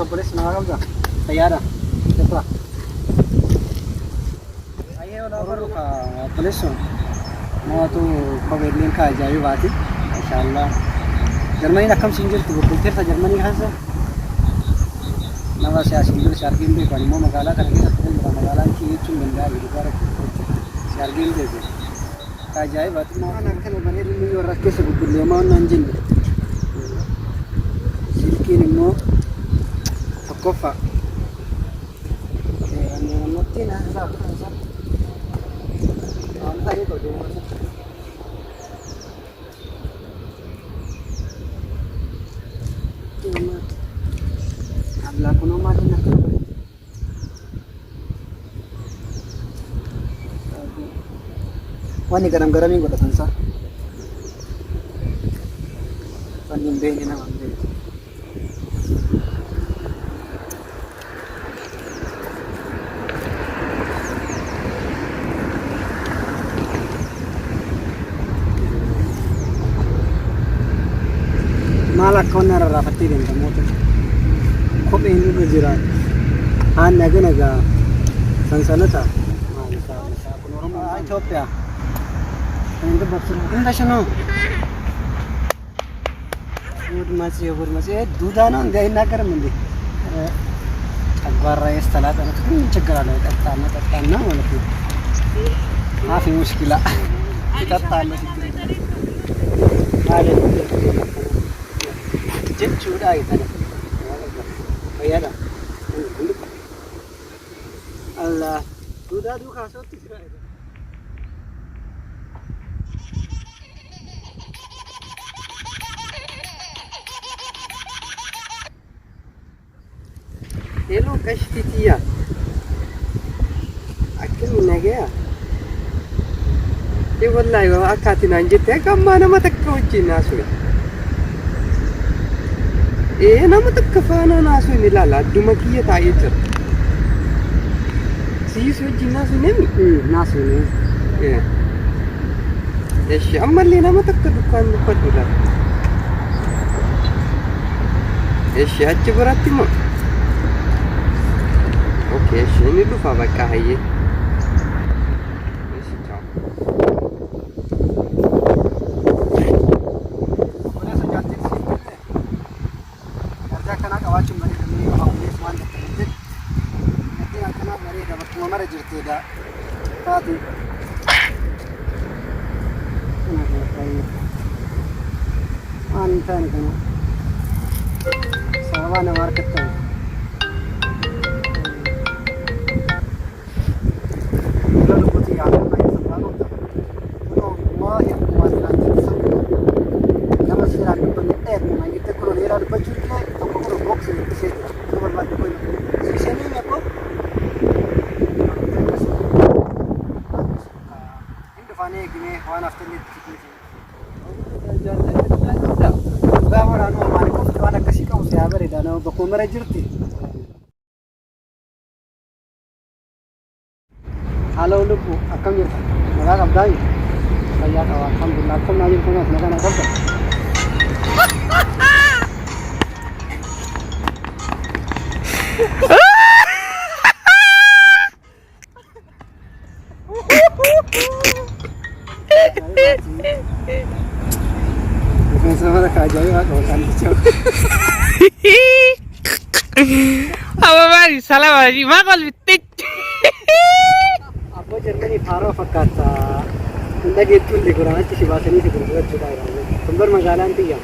بوليس ما قبضة سيارة تطلع أيه ولا بروك بوليس ما تو كوبيدين كاجاي باتي ما شاء الله جرماني نكمل سنجل تقول كثير جرماني خاصة نواس يا سنجل شاركين بي كوني مو مقالة كرقي نقول مقالة كي يجون من ده يدوار شاركين بي كاجاي باتي ما أنا كنا بني رمي وركيس بقول لي ما ننجل سلكين إنه تكفى يعني نطينا هذا أنا ثاني كده أبلا كنا ما جينا كنا واني كرام كرامين كده تنسى فنيم بيننا ما بين malah kau nara rapati dengan motor. Kau ini berjiran. Naga sansana ta. Ethiopia. Ini betul. Ini dah sana. Bur masih. Dudana enggak enak kan mandi. Akbar raya salat anak tu cekar ada. Tanah mana tu. Maafi muskilah. Kita tanah situ. Ada. Jet sudah itu. Bayar dah. Allah, sudah tu kasut tidak itu. Hello, kashtiya. Akin nagaya. Ye wallahi wa akatin anjite kamana matakkochi nasu. nama takafana nasu ni lala dumakiya tayo jab. Sisu nasu nemi. Nasu ni. Yeah. Yes, ammalli nama takkadukan padula. Yes, achi baratti mo. Okay, ini lupa bakal aye. Yes, ciao. Tadi antan kan sawana market tu lalu putih ada banyak sebab tu Allah yang kuasa nanti semua nama sirah ni penyetet memang kita kalau lera ada baju kita toko kalau box ni kita keluar batu pun sisi ni apa Fane gini, hawan after ni tikit. Bawa orang orang ni kau tu anak kasih kau siapa ni dah, nak baku merajurti. Halo lupu, akam jurta. Naga kabdai. Saya kau alhamdulillah, kau najib kau naga naga kabda. Sama dah kaji aku kan kicau. Apa bari salah bari makal bitik. Apa Germany faro fakata. Unda gitu di kurang aja sih bahasa ini sih kurang juga. Sumber magalan tiga.